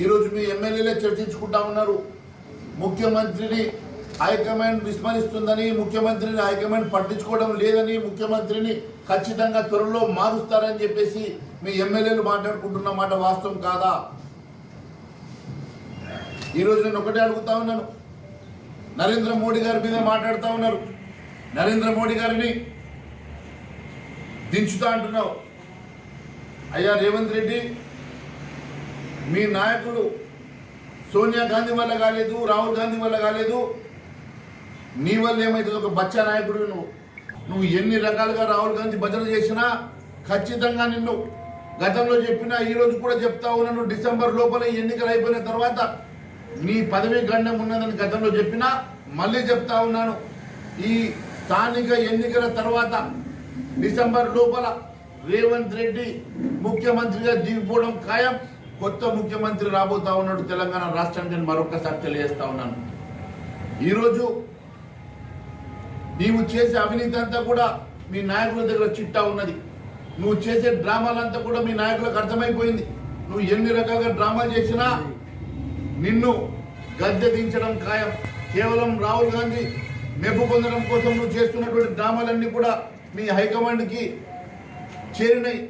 ఈ రోజు మీ ఎమ్మెల్యేలే చర్చించుకుంటా ఉన్నారు. ముఖ్యమంత్రిని హైకమాండ్ విస్మరిస్తుందని, ముఖ్యమంత్రిని హైకమాండ్ పట్టించుకోవడం లేదని, ముఖ్యమంత్రిని ఖచ్చితంగా త్వరలో మారుస్తారని చెప్పేసి మీ ఎమ్మెల్యేలు మాట్లాడుకుంటున్న మాట వాస్తవం కాదా? ఈరోజు నేను ఒకటే అడుగుతా ఉన్నాను. నరేంద్ర మోడీ గారి మీద మాట్లాడుతూ ఉన్నారు. నరేంద్ర మోడీ గారిని దించుతా అంటున్నావు. అయ్యా రేవంత్ రెడ్డి, మీ నాయకుడు సోనియా గాంధీ వల్ల కాలేదు, రాహుల్ గాంధీ వల్ల కాలేదు, నీ వల్ల ఏమైతుంది? ఒక బచ్చా నాయకుడు నువ్వు ఎన్ని రకాలుగా రాహుల్ గాంధీ భజన చేసినా ఖచ్చితంగా నిన్ను గతంలో చెప్పినా ఈ రోజు కూడా చెప్తా ఉన్నాను. డిసెంబర్ లోపల ఎన్నికలు అయిపోయిన తర్వాత నీ పదవి గండం ఉన్నదని గతంలో చెప్పినా మళ్ళీ చెప్తా ఉన్నాను. ఈ స్థానిక ఎన్నికల తర్వాత డిసెంబర్ లోపల రేవంత్ రెడ్డి ముఖ్యమంత్రిగా దిగిపోవడం ఖాయం. కొత్త ముఖ్యమంత్రి రాబోతా ఉన్నాడు తెలంగాణ రాష్ట్రానికి. నేను మరొకసారి తెలియజేస్తా ఉన్నాను. ఈరోజు నీవు చేసే అవినీతి అంతా కూడా మీ నాయకుల దగ్గర చిట్టా ఉన్నది. నువ్వు చేసే డ్రామాలంతా కూడా మీ నాయకులకు అర్థమైపోయింది. నువ్వు ఎన్ని రకాలుగా డ్రామాలు చేసినా నిన్ను గద్దె దించడం ఖాయం. కేవలం రాహుల్ గాంధీ మెప్పు పొందడం కోసం నువ్వు చేస్తున్నటువంటి డ్రామాలన్నీ కూడా మీ హైకమాండ్కి చేరినాయి.